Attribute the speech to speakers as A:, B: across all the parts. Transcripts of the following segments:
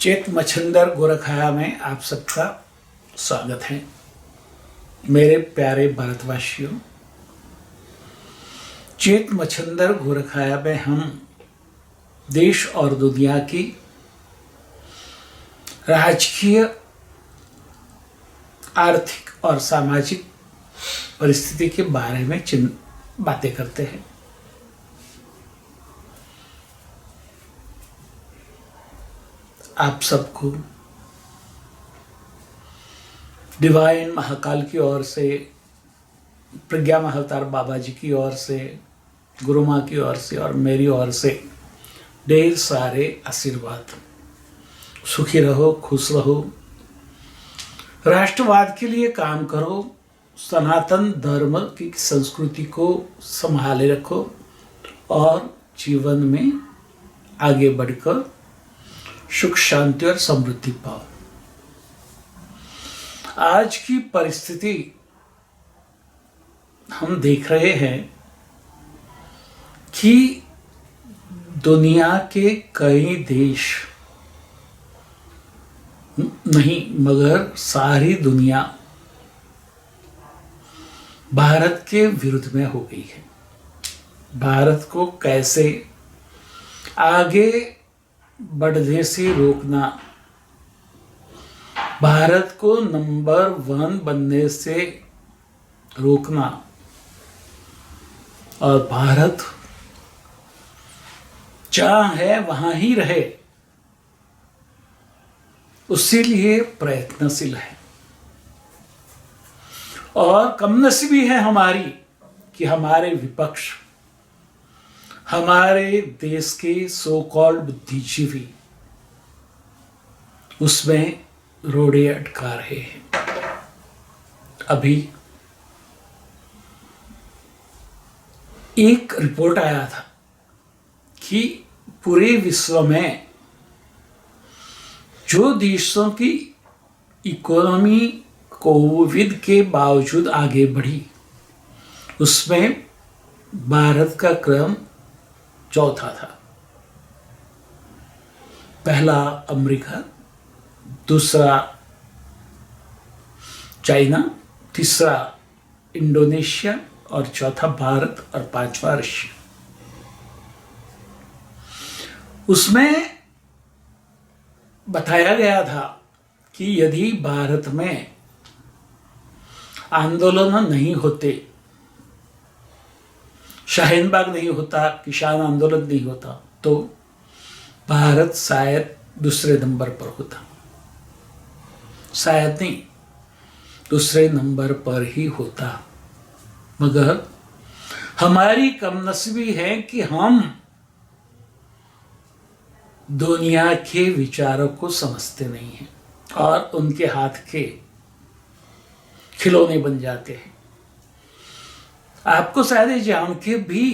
A: चेत मच्छिंदर गोरखा में आप सबका स्वागत है। मेरे प्यारे भारतवासियों, चेत मच्छिंदर गोरखा में हम देश और दुनिया की राजकीय, आर्थिक और सामाजिक परिस्थिति के बारे में बातें करते हैं। आप सबको डिवाइन महाकाल की ओर से, प्रज्ञा महाअवतार बाबा जी की ओर से, गुरु माँ की ओर से और मेरी ओर से ढेर सारे आशीर्वाद। सुखी रहो, खुश रहो, राष्ट्रवाद के लिए काम करो, सनातन धर्म की संस्कृति को संभाले रखो और जीवन में आगे बढ़कर सुख शांति और समृद्धि पाओ। आज की परिस्थिति हम देख रहे हैं कि दुनिया के कई देश नहीं मगर सारी दुनिया भारत के विरुद्ध में हो गई है। भारत को कैसे आगे बढ़ने से रोकना, भारत को नंबर 1 बनने से रोकना और भारत जहां है वहां ही रहे, उसके लिए प्रयत्नशील है। और कमनसीबी है हमारी कि हमारे विपक्ष, हमारे देश के सो कॉल्ड बुद्धिजीवी उसमें रोड़े अटका रहे हैं। अभी एक रिपोर्ट आया था कि पूरे विश्व में जो देशों की इकोनॉमी कोविड के बावजूद आगे बढ़ी, उसमें भारत का क्रम चौथा था। पहला अमेरिका, दूसरा चाइना, तीसरा इंडोनेशिया और चौथा भारत और पांचवा रशिया। उसमें बताया गया था कि यदि भारत में आंदोलन नहीं होते, शाहीन बाग नहीं होता, किसान आंदोलन नहीं होता, तो भारत शायद दूसरे नंबर पर होता। शायद नहीं, दूसरे नंबर पर ही होता। मगर हमारी कमनसीबी है कि हम दुनिया के विचारों को समझते नहीं हैं और उनके हाथ के खिलौने बन जाते हैं। आपको शायद ये जान के भी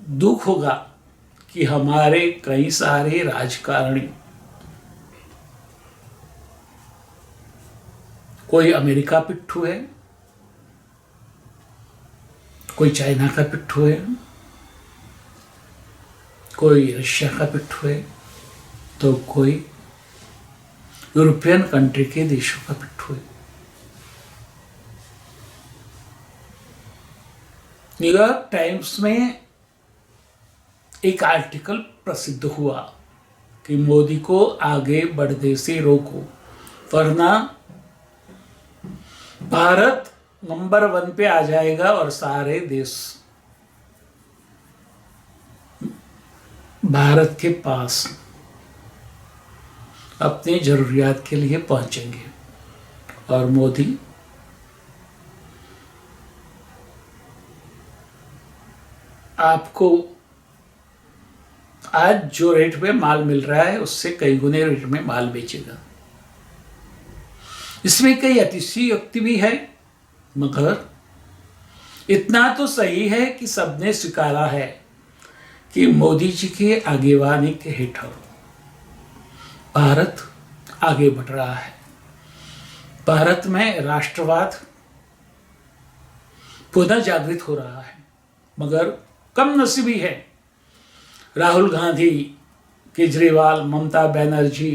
A: दुख होगा कि हमारे कई सारे राजकारणी, कोई अमेरिका पिट्ठू है, कोई चाइना का पिट्ठू है, कोई रशिया का पिट्ठू है, तो कोई यूरोपियन कंट्री के देशों का पिट्ठू है। न्यूयॉर्क टाइम्स में एक आर्टिकल प्रसिद्ध हुआ कि मोदी को आगे बढ़ने से रोको, वरना भारत नंबर 1 पे आ जाएगा और सारे देश भारत के पास अपनी जरूरियात के लिए पहुंचेंगे। और मोदी आपको आज जो रेट में माल मिल रहा है उससे कई गुने रेट में माल बेचेगा। इसमें कई अतिशयोक्ति भी है, मगर इतना तो सही है कि सबने स्वीकारा है कि मोदी जी के आगेवानी के हेठल भारत आगे बढ़ रहा है। भारत में राष्ट्रवाद पुनः जागृत हो रहा है। मगर कम नसीबी है राहुल गांधी केजरीवाल, ममता बनर्जी,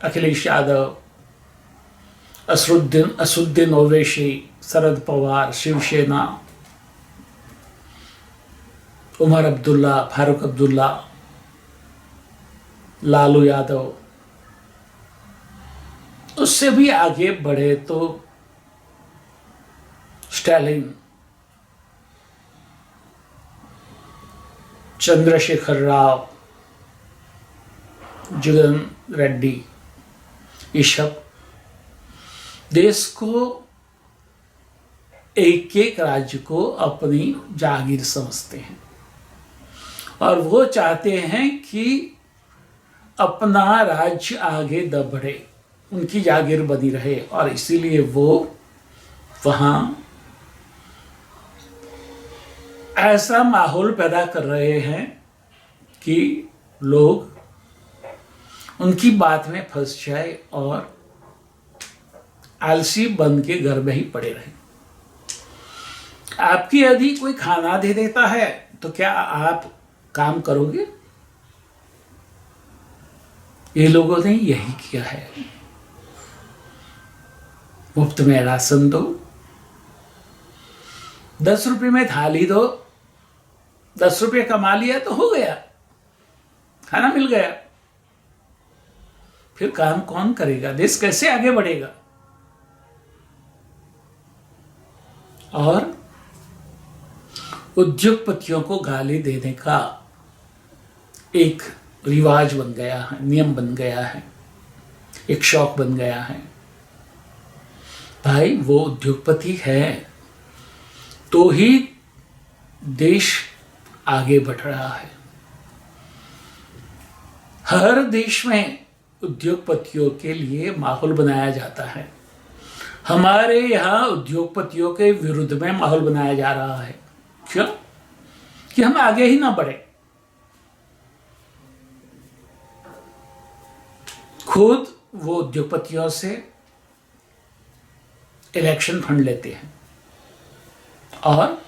A: अखिलेश यादव, असुद्दीन ओवैसी, शरद पवार, शिवसेना, उमर अब्दुल्ला, फारूक अब्दुल्ला, लालू यादव, उससे भी आगे बढ़े तो स्टालिन, चंद्रशेखर राव, जगन रेड्डी, ये सब देश को एक एक राज्य को अपनी जागीर समझते हैं और वो चाहते हैं कि अपना राज्य आगे बढ़े, उनकी जागीर बनी रहे और इसीलिए वो वहाँ ऐसा माहौल पैदा कर रहे हैं कि लोग उनकी बात में फंस जाए और आलसी बन के घर में ही पड़े रहे। आपकी यदि कोई खाना दे देता है तो क्या आप काम करोगे? ये लोगों ने यही किया है। मुफ्त में राशन दो, 10 रुपये में थाली दो, 10 रुपये कमा लिया तो हो गया, खाना मिल गया। फिर काम कौन करेगा? देश कैसे आगे बढ़ेगा? और उद्योगपतियों को गाली देने का एक रिवाज बन गया है, नियम बन गया है, एक शौक बन गया है। भाई वो उद्योगपति है तो ही देश आगे बढ़ रहा है। हर देश में उद्योगपतियों के लिए माहौल बनाया जाता है। हमारे यहाँ उद्योगपतियों के विरुद्ध में माहौल बनाया जा रहा है। क्यों? कि हम आगे ही ना बढ़े। खुद वो उद्योगपतियों से इलेक्शन फंड लेते हैं और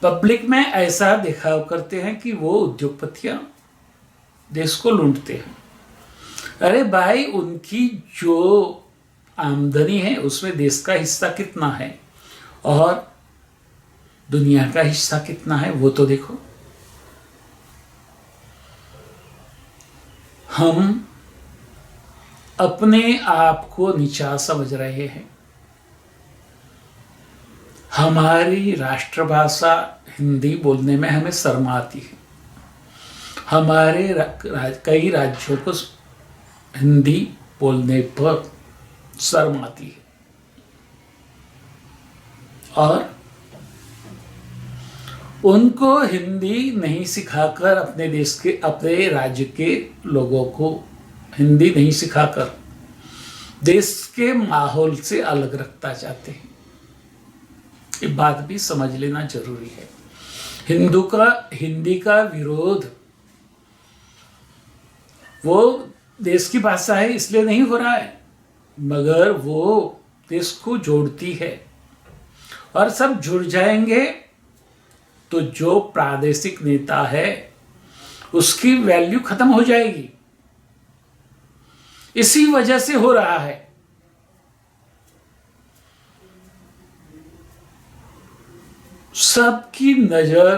A: पब्लिक में ऐसा दिखाव करते हैं कि वो उद्योगपतियां देश को लूटते हैं। अरे भाई, उनकी जो आमदनी है उसमें देश का हिस्सा कितना है और दुनिया का हिस्सा कितना है वो तो देखो। हम अपने आप को नीचा समझ रहे हैं। हमारी राष्ट्रभाषा हिंदी बोलने में हमें शर्म आती है। हमारे कई राज्यों को हिंदी बोलने पर शर्म आती है और उनको हिंदी नहीं सिखाकर अपने राज्य के लोगों को हिंदी नहीं सिखाकर देश के माहौल से अलग रखना चाहते हैं। ये बात भी समझ लेना जरूरी है। हिंदी का विरोध वो देश की भाषा है इसलिए नहीं हो रहा है, मगर वो देश को जोड़ती है और सब जुड़ जाएंगे तो जो प्रादेशिक नेता है उसकी वैल्यू खत्म हो जाएगी। इसी वजह से हो रहा है। सबकी नजर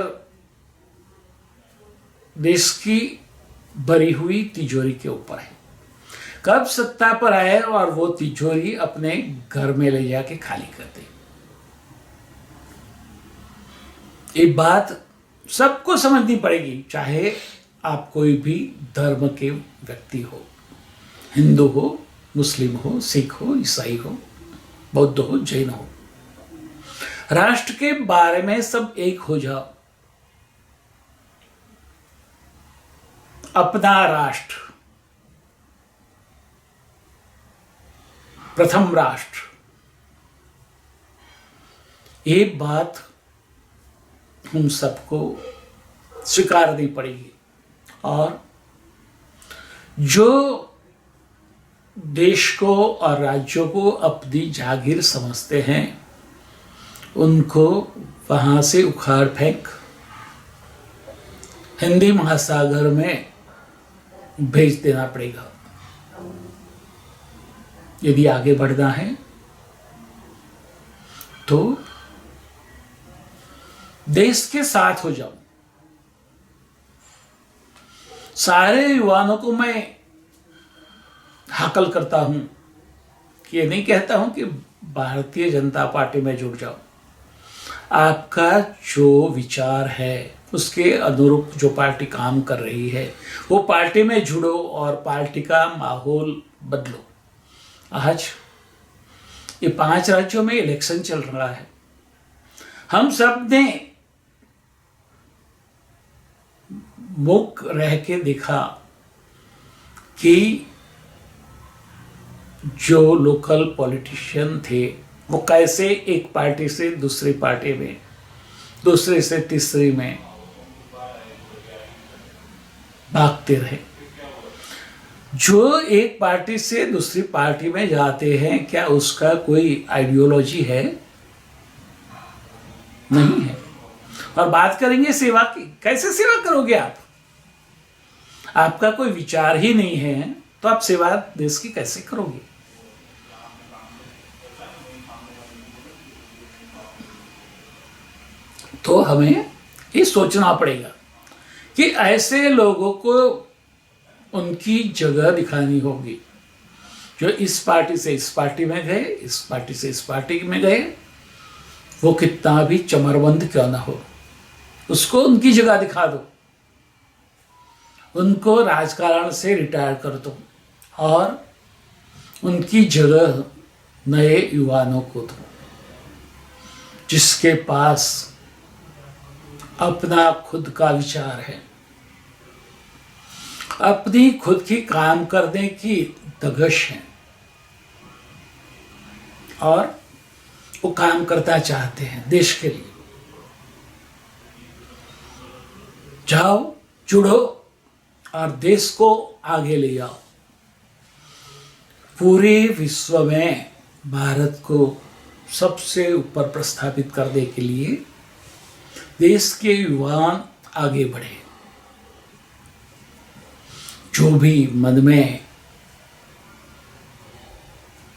A: देश की भरी हुई तिजोरी के ऊपर है। कब सत्ता पर आए और वो तिजोरी अपने घर में ले जाके खाली कर दे। ये बात सबको समझनी पड़ेगी, चाहे आप कोई भी धर्म के व्यक्ति हो, हिंदू हो, मुस्लिम हो, सिख हो, ईसाई हो, बौद्ध हो, जैन हो। राष्ट्र के बारे में सब एक हो जाओ। अपना राष्ट्र प्रथम राष्ट्र, ये बात हम सबको स्वीकारनी पड़ेगी। और जो देश को और राज्यों को अपनी जागीर समझते हैं उनको वहां से उखाड़ फेंक हिंदी महासागर में भेज देना पड़ेगा। यदि आगे बढ़ना है तो देश के साथ हो जाओ। सारे युवाओं को मैं हाकल करता हूं कि ये नहीं कहता हूं कि भारतीय जनता पार्टी में जुड़ जाओ। आपका जो विचार है उसके अनुरूप जो पार्टी काम कर रही है वो पार्टी में जुड़ो और पार्टी का माहौल बदलो। आज ये 5 राज्यों में इलेक्शन चल रहा है। हम सब ने मुख रह के देखा कि जो लोकल पॉलिटिशियन थे वो कैसे एक पार्टी से दूसरी पार्टी में, दूसरे से तीसरी में भागते रहे। जो एक पार्टी से दूसरी पार्टी में जाते हैं, क्या उसका कोई आइडियोलॉजी है? नहीं है। और बात करेंगे सेवा की, कैसे सेवा करोगे आप? आपका कोई विचार ही नहीं है तो आप सेवा देश की कैसे करोगे? तो हमें ये सोचना पड़ेगा कि ऐसे लोगों को उनकी जगह दिखानी होगी। जो इस पार्टी से इस पार्टी में गए, इस पार्टी से इस पार्टी में गए, वो कितना भी चमरबंद क्यों ना हो, उसको उनकी जगह दिखा दो। उनको राजकारण से रिटायर कर दो और उनकी जगह नए युवाओं को दो, जिसके पास अपना खुद का विचार है, अपनी खुद की काम करने की दगश है और वो काम करना चाहते हैं देश के लिए। जाओ, जुड़ो और देश को आगे ले जाओ। पूरे विश्व में भारत को सबसे ऊपर प्रस्थापित करने के लिए देश के युवा आगे बढ़े। जो भी मन में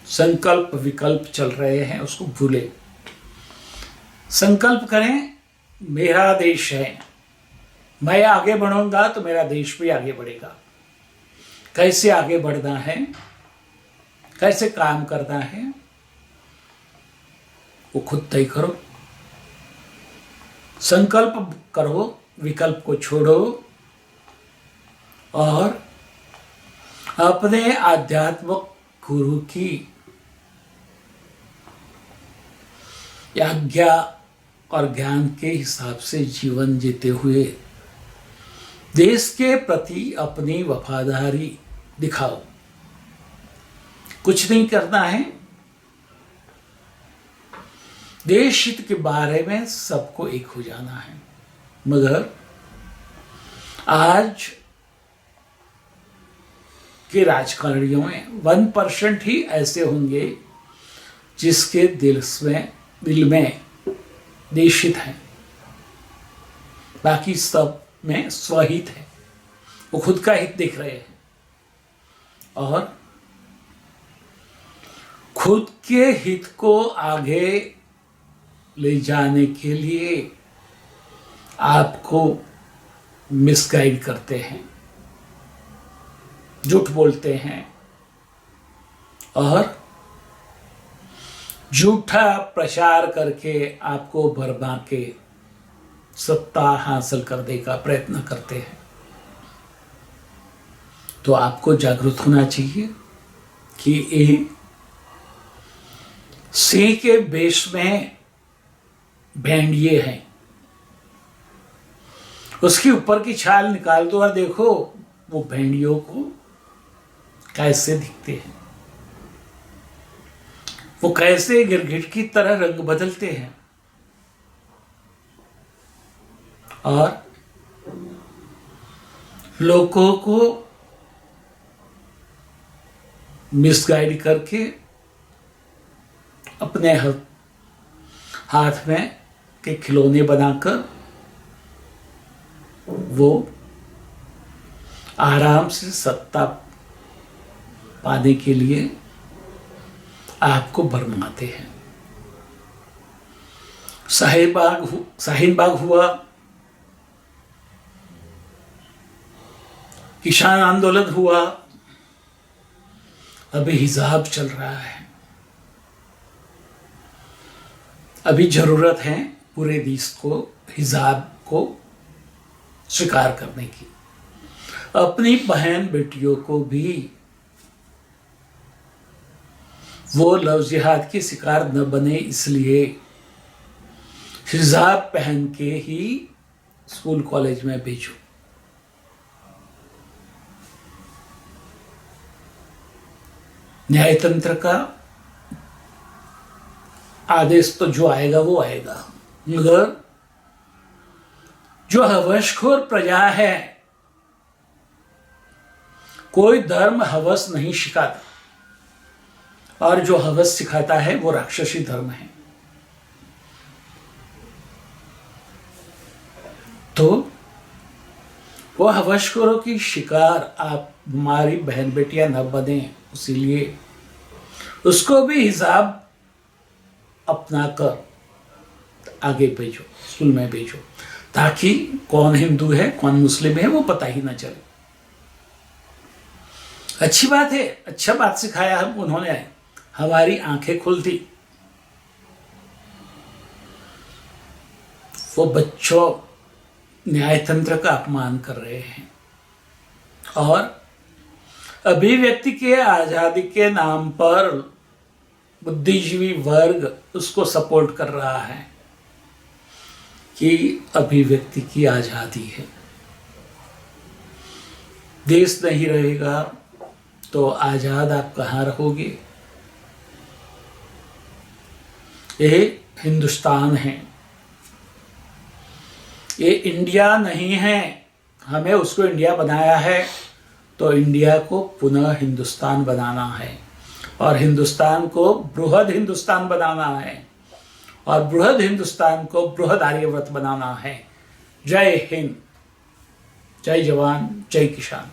A: संकल्प विकल्प चल रहे हैं उसको भूले। संकल्प करें, मेरा देश है, मैं आगे बढ़ूंगा तो मेरा देश भी आगे बढ़ेगा। कैसे आगे बढ़ना है, कैसे काम करना है, वो खुद तय करो। संकल्प करो, विकल्प को छोड़ो और अपने आध्यात्मिक गुरु की आज्ञा और ज्ञान के हिसाब से जीवन जीते हुए देश के प्रति अपनी वफादारी दिखाओ। कुछ नहीं करना है, देश हित के बारे में सबको एक हो जाना है। मगर आज के राजकारणियों में 1% ही ऐसे होंगे जिसके दिल में देश हित है। बाकी सब में स्वहित है, वो खुद का हित देख रहे हैं और खुद के हित को आगे ले जाने के लिए आपको मिसगाइड करते हैं, झूठ बोलते हैं और झूठा प्रचार करके आपको भरमा के सत्ता हासिल करने का प्रयत्न करते हैं। तो आपको जागरूक होना चाहिए कि ये सिंह के वेश में भेड़िए हैं। उसके ऊपर की छाल निकाल दो और देखो वो भेड़ियों को कैसे दिखते हैं, वो कैसे गिरगिट की तरह रंग बदलते हैं और लोगों को मिसगाइड करके अपने हाथ में के खिलौने बनाकर वो आराम से सत्ता पाने के लिए आपको भरमाते हैं। शाहीन बाग हुआ, किसान आंदोलन हुआ, अभी हिजाब चल रहा है। अभी जरूरत है पूरे देश को हिजाब को स्वीकार करने की। अपनी बहन बेटियों को भी वो लव जिहाद के शिकार न बने, इसलिए हिजाब पहन के ही स्कूल कॉलेज में भेजो। न्यायतंत्र का आदेश तो जो आएगा वो आएगा, मगर जो हवसखोर प्रजा है, कोई धर्म हवस नहीं सिखाता, और जो हवस सिखाता है वो राक्षसी धर्म है। तो वो हवसखोरों की शिकार आप हमारी बहन बेटियां न बने, इसीलिए उसको भी हिजाब अपना कर आगे भेजो, स्कूल में भेजो, ताकि कौन हिंदू है कौन मुस्लिम है वो पता ही ना चले। अच्छी बात है, अच्छा बात सिखाया हम उन्होंने, हमारी आंखें खुलती। वो बच्चों न्यायतंत्र का अपमान कर रहे हैं और अभिव्यक्ति के आजादी के नाम पर बुद्धिजीवी वर्ग उसको सपोर्ट कर रहा है कि अभिव्यक्ति की आजादी है। देश नहीं रहेगा तो आजाद आप कहाँ रहोगे? ये हिंदुस्तान है, ये इंडिया नहीं है। हमें उसको इंडिया बनाया है तो इंडिया को पुनः हिंदुस्तान बनाना है, और हिंदुस्तान को बृहद हिंदुस्तान बनाना है, और बृहद हिंदुस्तान को बृहद आर्यव्रत बनाना है। जय हिंद, जय जवान, जय किसान।